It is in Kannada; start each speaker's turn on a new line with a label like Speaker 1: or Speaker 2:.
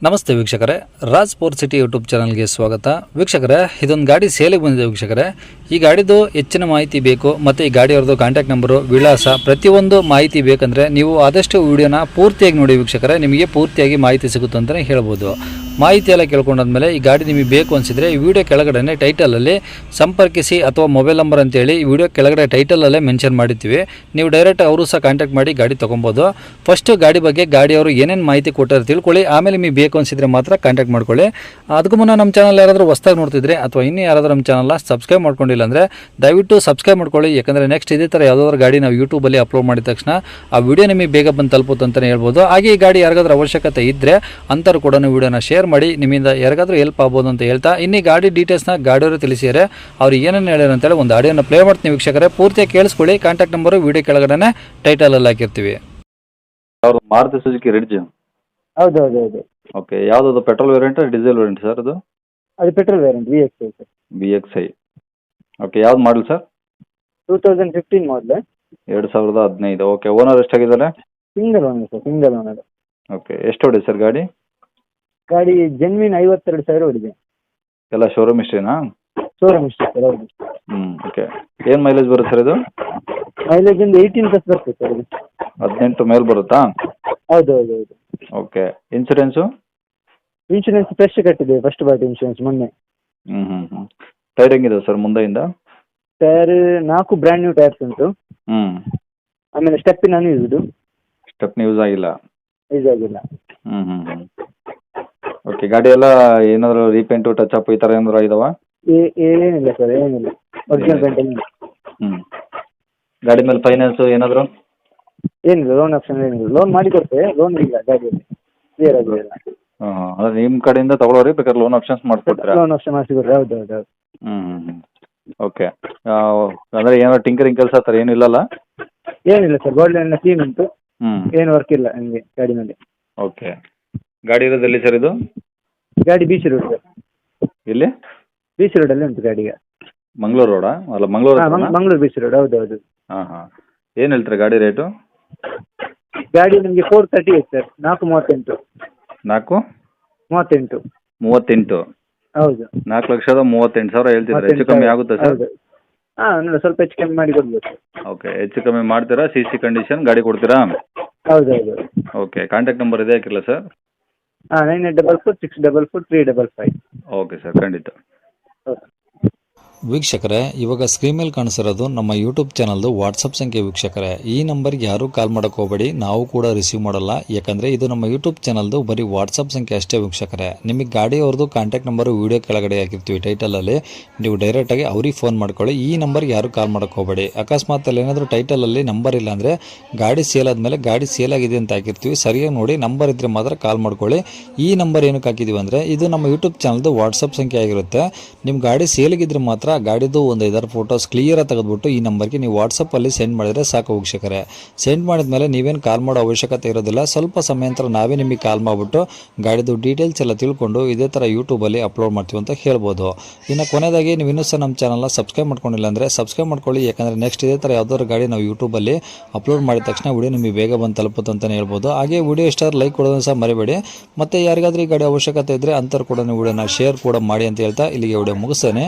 Speaker 1: ನಮಸ್ತೆ ವೀಕ್ಷಕರೇ, ರಾಜ್ ಸ್ಪೋರ್ಟ್ ಸಿಟಿ ಯೂಟ್ಯೂಬ್ ಚಾನಲ್ಗೆ ಸ್ವಾಗತ. ವೀಕ್ಷಕರೇ, ಇದೊಂದು ಗಾಡಿ ಸೇಲಿಗೆ ಬಂದಿದೆ ವೀಕ್ಷಕರೇ. ಈ ಗಾಡಿದು ಹೆಚ್ಚಿನ ಮಾಹಿತಿ ಬೇಕು ಮತ್ತು ಈ ಗಾಡಿಯವ್ರದ್ದು ಕಾಂಟ್ಯಾಕ್ಟ್ ನಂಬರು, ವಿಳಾಸ, ಪ್ರತಿಯೊಂದು ಮಾಹಿತಿ ಬೇಕಂದರೆ ನೀವು ಆದಷ್ಟು ವಿಡಿಯೋನ ಪೂರ್ತಿಯಾಗಿ ನೋಡಿ ವೀಕ್ಷಕರೇ. ನಿಮಗೆ ಪೂರ್ತಿಯಾಗಿ ಮಾಹಿತಿ ಸಿಗುತ್ತೆ ಅಂತಲೇ ಹೇಳ್ಬೋದು. ಮಾಹಿತಿ ಎಲ್ಲ ಕೇಳ್ಕೊಂಡಾದ್ಮೇಲೆ ಈ ಗಾಡಿ ನಿಮಗೆ ಬೇಕು ಅನಿಸಿದರೆ ಈ ವಿಡಿಯೋ ಕೆಳಗಡೆ ಟೈಟಲಲ್ಲಿ ಸಂಪರ್ಕಿಸಿ ಅಥವಾ ಮೊಬೈಲ್ ನಂಬರ್ ಅಂತೇಳಿ ಈ ವಿಡಿಯೋ ಕೆಳಗಡೆ ಟೈಟಲಲ್ಲೇ ಮೆನ್ಷನ್ ಮಾಡಿರ್ತೀವಿ. ನೀವು ಡೈರೆಕ್ಟ್ ಅವರು ಸಹ ಕಾಂಟ್ಯಾಕ್ಟ್ ಮಾಡಿ ಗಾಡಿ ತೊಗೊಬೋದು. ಫಸ್ಟು ಗಾಡಿ ಬಗ್ಗೆ ಗಾಡಿಯವರು ಏನೇನು ಮಾಹಿತಿ ಕೊಟ್ಟಾರೆ ತಿಳ್ಕೊಳ್ಳಿ, ಆಮೇಲೆ ನಿಮಗೆ ಬೇಕು ಅನಿಸಿದರೆ ಮಾತ್ರ ಕಾಂಟ್ಯಾಕ್ಟ್ ಮಾಡ್ಕೊಳ್ಳಿ. ಅದಕ್ಕೂ ಮುನ್ನ ನಮ್ಮ ಚಾನಲ್ ಯಾರಾದರೂ ಹೊಸ್ದಾಗಿ ನೋಡ್ತಿದ್ರೆ ಅಥವಾ ಇನ್ನೂ ಯಾರಾದರೂ ನಮ್ಮ ಚಾನಲ್ನ ಸಬ್ಸ್ಕ್ರೈಬ್ ಮಾಡ್ಕೊಂಡಿಲ್ಲ ಅಂದರೆ ದಯವಿಟ್ಟು ಸಬ್ಸ್ಕ್ರೈಬ್ ಮಾಡ್ಕೊಳ್ಳಿ. ಯಾಕಂದರೆ ನೆಕ್ಸ್ಟ್ ಇದೇ ಥರ ಯಾವುದಾದ್ರೂ ಗಾಡಿ ನಾವು ಯೂಟ್ಯೂಬಲ್ಲಿ ಅಪ್ಲೋಡ್ ಮಾಡಿದ ತಕ್ಷಣ ಆ ವಿಡಿಯೋ ನಿಮಗೆ ಬೇಗ ಬಂದು ತಲುಪುತ್ತೆ ಅಂತಲೇ ಹೇಳ್ಬೋದು. ಹಾಗೆ ಈ ಗಾಡಿ ಯಾರಿಗಾದ್ರೂ ಅವಶ್ಯಕತೆ ಇದ್ದರೆ ಅಂಥವ್ರು ಕೂಡ ವಿಡಿಯೋನ ಶೇರ್ ಮಾಡಿ, ನಿಮ್ಮಿಂದ ಯಾರಿಗಾದ್ರೂ ಹೆಲ್ಪ್ ಆಗ್ಬೋದು ಅಂತ ಹೇಳ್ತಾ ಇನ್ನೀ ಗಾಡಿ ಡೀಟೇಲ್ಸ್ನ ಗಾಡಿಯವರು ತಿಳಿಸಿದರೆ ಅವ್ರು ಏನೇನು ಹೇಳ್ಯಾರ ಅಂತೇಳಿ ಒಂದು ಆಡಿಯೋನ ಪ್ಲೇ ಮಾಡ್ತೀನಿ ವೀಕ್ಷಕರೇ. ಪೂರ್ತಿಯಾಗಿ ಕೇಳಿಸ್ಕೊಳ್ಳಿ. ಕಾಂಟ್ಯಾಕ್ಟ್ ನಂಬರು ವಿಡಿಯೋ ಕೆಳಗಡೆ ಟೈಟಲಲ್ಲಿ ಹಾಕಿರ್ತೀವಿ.
Speaker 2: Maruti Suzuki Ritz.
Speaker 3: ಹೌದು.
Speaker 2: ಓಕೆ, ಯಾವುದದು petrol variant diesel variant sir ಅದು?
Speaker 3: ಅದು petrol variant VXI sir.
Speaker 2: VXI. Okay, ಯಾವ್ದು model sir?
Speaker 3: 2015 model.
Speaker 2: 2015. Okay, owner ಎಷ್ಟಾಗಿದ್ದಾರೆ?
Speaker 3: Single owner sir, single owner.
Speaker 2: Okay, ಎಷ್ಟು ಹೊಡಿ ಸರ್ ಗಾಡಿ?
Speaker 3: ಗಾಡಿ ಜೆನ್ವಿನ್ 52,000 ಹೊಡಿದೆ.
Speaker 2: ಎಲ್ಲ ಶೋರೂಮ್ ಇಷ್ಟೇನಾ?
Speaker 3: ಶೋರೂಮ್ ಇಷ್ಟ ಸರ್. ಹೌದು.
Speaker 2: ಓಕೆ, ಏನು ಮೈಲೇಜ್ ಬರುತ್ತೆ ಸರ್ ಇದು?
Speaker 3: ಮೈಲೇಜ್ ಒಂದು 18+ ಬರ್ತದೆ ಸರ್ ಇದು.
Speaker 2: 18 ಮೇಲೆ ಬರುತ್ತಾ?
Speaker 3: ಹೌದು.
Speaker 2: Okay, insurance?
Speaker 3: ಇನ್ಶೂರೆನ್ಸ್ ಫ್ರೆಶ್ ಕಟ್ಟಿದೆ, ಫಸ್ಟ್ ಪಾರ್ಟಿ ಇನ್ಶೂರೆನ್ಸ್ ಮೊನ್ನೆ.
Speaker 2: ಟೈರ್ ಹೆಂಗಿದೆ ಸರ್ ಮುಂದೆಯಿಂದ?
Speaker 3: ಟೈರ್ 4 ಬ್ರ್ಯಾಂಡ್ ನ್ಯೂ ಟೈರ್ಸ್ ಉಂಟು. ಆಮೇಲೆ ಸ್ಟೆಪ್ಪಿನ ಯೂಸ್ಡು.
Speaker 2: ಸ್ಟೆಪ್ನಿ ಯೂಸ್ ಆಗಿಲ್ಲ?
Speaker 3: ಯೂಸ್ ಆಗಿಲ್ಲ.
Speaker 2: ಓಕೆ, ಗಾಡಿ ಎಲ್ಲ ಏನಾದರೂ ರೀಪೇಂಟು ಟಚ್ ಅಪ್ ಈ ಥರ ಏನಾದರೂ ಇದಾವ?
Speaker 3: ಏನಿಲ್ಲ ಸರ್, ಏನಿಲ್ಲ. Original painting.
Speaker 2: ಗಾಡಿ ಮೇಲೆ ಫೈನಾನ್ಸು ಏನಾದರೂ?
Speaker 3: ಏನಿಲ್ಲ, ಲೋನ್ ಆಪ್ಷನ್ ಏನಿಲ್ಲ. ಲೋನ್ ಮಾಡಿ ಕೊಡ್ತೇವೆ, ಲೋನ್ ಇಲ್ಲ ಗಾಡಿಯಲ್ಲಿ, ಕ್ಲಿಯರ್ ಆಗಿಲ್ಲ.
Speaker 2: ಅಂದರೆ ನಿಮ್ಮ ಕಡೆಯಿಂದ ತಗೊಳ್ಳೋರಿ ಬೇಕಾದ್ರೆ ಲೋನ್ ಆಪ್ಷನ್ಸ್ ಮಾಡಿಕೊಡ್ತೀರಾ?
Speaker 3: ಲೋನ್ ಆಪ್ಷನ್ ಮಾಡಿಸಿಕೊಡ್ರಿ. ಹೌದು.
Speaker 2: ಓಕೆ, ಅಂದರೆ ಏನಾದ್ರು ಟಿಂಕರಿಂಗ್ ಕೆಲಸ ಆ ಥರ ಏನಿಲ್ಲಲ್ಲ?
Speaker 3: ಏನಿಲ್ಲ ಸರ್, ಗೋಲ್ಡ್ ಎಲ್ಲ ಕ್ಲೀನ್ ಉಂಟು. ಏನು ವರ್ಕ್ ಇಲ್ಲ ನಿಮಗೆ ಗಾಡಿ ಮೇಲೆ.
Speaker 2: ಓಕೆ, ಗಾಡಿ ಇರೋದು ಎಲ್ಲಿ ಸರ್ ಇದು?
Speaker 3: ಗಾಡಿ BC ರೋಡ್ ಸರ್.
Speaker 2: ಇಲ್ಲಿ
Speaker 3: BC ರೋಡಲ್ಲಿ ಉಂಟು ಗಾಡಿಗೆ.
Speaker 2: ಮಂಗಳೂರು ರೋಡಾ? ಅಲ್ಲ, ಮಂಗಳೂರು.
Speaker 3: Mangaluru BC road. ಹೌದು.
Speaker 2: ಹಾಂ, ಏನು ಹೇಳ್ತೀರಾ ಗಾಡಿ ರೇಟು?
Speaker 3: ಗಾಡಿ ನಿಮಗೆ 438 ಸರ್. 438.
Speaker 2: 38.
Speaker 3: ಹೌದು.
Speaker 2: 4,38,000 ಹೇಳ್ತಿದ್ರೆ ಹೆಚ್ಚು ಕಮ್ಮಿ ಆಗುತ್ತೆ ಸರ್?
Speaker 3: ನೋಡಿ, ಸ್ವಲ್ಪ ಹೆಚ್ಚು ಕಮ್ಮಿ ಮಾಡಿ ಕೊಡ್ಬೇಕು.
Speaker 2: ಓಕೆ, ಹೆಚ್ಚು ಕಮ್ಮಿ ಮಾಡ್ತೀರಾ? CC ಕಂಡೀಷನ್ ಗಾಡಿ ಕೊಡ್ತೀರಾ?
Speaker 3: ಹೌದು.
Speaker 2: ಓಕೆ, ಕಾಂಟ್ಯಾಕ್ಟ್ ನಂಬರ್ ಇದೆ ಹಾಕಿಲ್ಲ ಸರ್?
Speaker 3: 9844 644 355.
Speaker 2: ಓಕೆ ಸರ್, ಖಂಡಿತ.
Speaker 3: ಓಕೆ.
Speaker 1: ವೀಕ್ಷಕರೇ, ಇವಾಗ ಸ್ಕ್ರೀನ್ ಮೇಲೆ ಕಾಣಿಸಿರೋದು ನಮ್ಮ ಯೂಟ್ಯೂಬ್ ಚಾನಲ್ದು ವಾಟ್ಸಪ್ ಸಂಖ್ಯೆ ವೀಕ್ಷಕರೇ. ಈ ನಂಬರ್ಗೆ ಯಾರೂ ಕಾಲ್ ಮಾಡೋಕ್ಕೆ ಹೋಗಬೇಡಿ, ನಾವು ಕೂಡ ರಿಸೀವ್ ಮಾಡಲ್ಲ. ಯಾಕಂದರೆ ಇದು ನಮ್ಮ ಯೂಟ್ಯೂಬ್ ಚಾನಲ್ದು ಬರೀ ವಾಟ್ಸಪ್ ಸಂಖ್ಯೆ ಅಷ್ಟೇ ವೀಕ್ಷಕರೇ. ನಿಮಗೆ ಗಾಡಿಯವ್ರದ್ದು ಕಾಂಟ್ಯಾಕ್ಟ್ ನಂಬರು ವೀಡಿಯೋ ಕೆಳಗಡೆ ಹಾಕಿರ್ತೀವಿ ಟೈಟಲಲ್ಲಿ, ನೀವು ಡೈರೆಕ್ಟಾಗಿ ಅವ್ರಿಗೆ ಫೋನ್ ಮಾಡ್ಕೊಳ್ಳಿ. ಈ ನಂಬರ್ಗೆ ಯಾರೂ ಕಾಲ್ ಮಾಡೋಕ್ಕೆ ಹೋಗಬೇಡಿ. ಅಕಸ್ಮಾತ್ ಅಲ್ಲಿ ಏನಾದರೂ ಟೈಟಲಲ್ಲಿ ನಂಬರ್ ಇಲ್ಲ ಅಂದರೆ ಗಾಡಿ ಸೇಲ್ ಆದಮೇಲೆ ಗಾಡಿ ಸೇಲ್ ಆಗಿದೆ ಅಂತ ಹಾಕಿರ್ತೀವಿ, ಸರಿಯಾಗಿ ನೋಡಿ ನಂಬರ್ ಇದ್ದರೆ ಮಾತ್ರ ಕಾಲ್ ಮಾಡ್ಕೊಳ್ಳಿ. ಈ ನಂಬರ್ ಏನಕ್ಕೆ ಹಾಕಿದ್ದೀವಿ ಅಂದರೆ ಇದು ನಮ್ಮ ಯೂಟ್ಯೂಬ್ ಚಾನಲ್ದು ವಾಟ್ಸಪ್ ಸಂಖ್ಯೆ ಆಗಿರುತ್ತೆ. ನಿಮ್ಮ ಗಾಡಿ ಸೇಲಿಗಿದ್ರೆ ಮಾತ್ರ ಗಾಡಿದು ಒಂದು 5 ಫೋಟೋಸ್ ಕ್ಲಿಯರಾಗಿ ತೆಗೆದುಬಿಟ್ಟು ಈ ನಂಬರ್ಗೆ ನೀವು ವಾಟ್ಸಪ್ಪಲ್ಲಿ ಸೆಂಡ್ ಮಾಡಿದರೆ ಸಾಕು ವೀಕ್ಷಕರೇ. ಸೆಂಡ್ ಮಾಡಿದ್ಮೇಲೆ ನೀವೇನು ಕಾಲ್ ಮಾಡೋ ಅವಶ್ಯಕತೆ ಇರೋದಿಲ್ಲ. ಸ್ವಲ್ಪ ಸಮಯ ನಂತರ ನಾವೇ ನಿಮಗೆ ಕಾಲ್ ಮಾಡಿಬಿಟ್ಟು ಗಾಡಿದು ಡೀಟೇಲ್ಸ್ ಎಲ್ಲ ತಿಳ್ಕೊಂಡು ಇದೇ ಥರ ಯೂಟ್ಯೂಬಲ್ಲಿ ಅಪ್ಲೋಡ್ ಮಾಡ್ತೀವಿ ಅಂತ ಹೇಳ್ಬೋದು. ಇನ್ನು ಕೊನೆಯದಾಗಿ ನೀವು ಇನ್ನೂ ಸಹ ನಮ್ಮ ಚಾನಲ್ನ ಸಬ್ಸ್ಕ್ರೈಬ್ ಮಾಡ್ಕೊಂಡಿಲ್ಲ ಅಂದರೆ ಸಬ್ಸ್ಕ್ರೈಬ್ ಮಾಡ್ಕೊಳ್ಳಿ. ಯಾಕಂದರೆ ನೆಕ್ಸ್ಟ್ ಇದೇ ಥರ ಯಾವುದಾದ್ರು ಗಾಡಿ ನಾವು ಯೂಟ್ಯೂಬಲ್ಲಿ ಅಪ್ಲೋಡ್ ಮಾಡಿದ ತಕ್ಷಣ ವಿಡಿಯೋ ನಿಮಗೆ ಬೇಗ ಬಂದು ತಲುಪುತ್ತೆ ಅಂತಲೇ ಹೇಳ್ಬೋದು. ಹಾಗೆ ವಿಡಿಯೋ ಇಷ್ಟ ಲೈಕ್ ಕೊಡೋದನ್ನು ಸಹ ಮರಿಬೇಡಿ. ಮತ್ತು ಯಾರಿಗಾದ್ರೂ ಈ ಗಾಡಿ ಅವಶ್ಯಕತೆ ಇದ್ದರೆ ಅಂಥವ್ರು ಕೂಡ ವಿಡಿಯೋನ ಶೇರ್ ಕೂಡ ಮಾಡಿ ಅಂತ ಹೇಳ್ತಾ ಇಲ್ಲಿಗೆ ವಿಡಿಯೋ ಮುಗಿಸ್ತೇನೆ.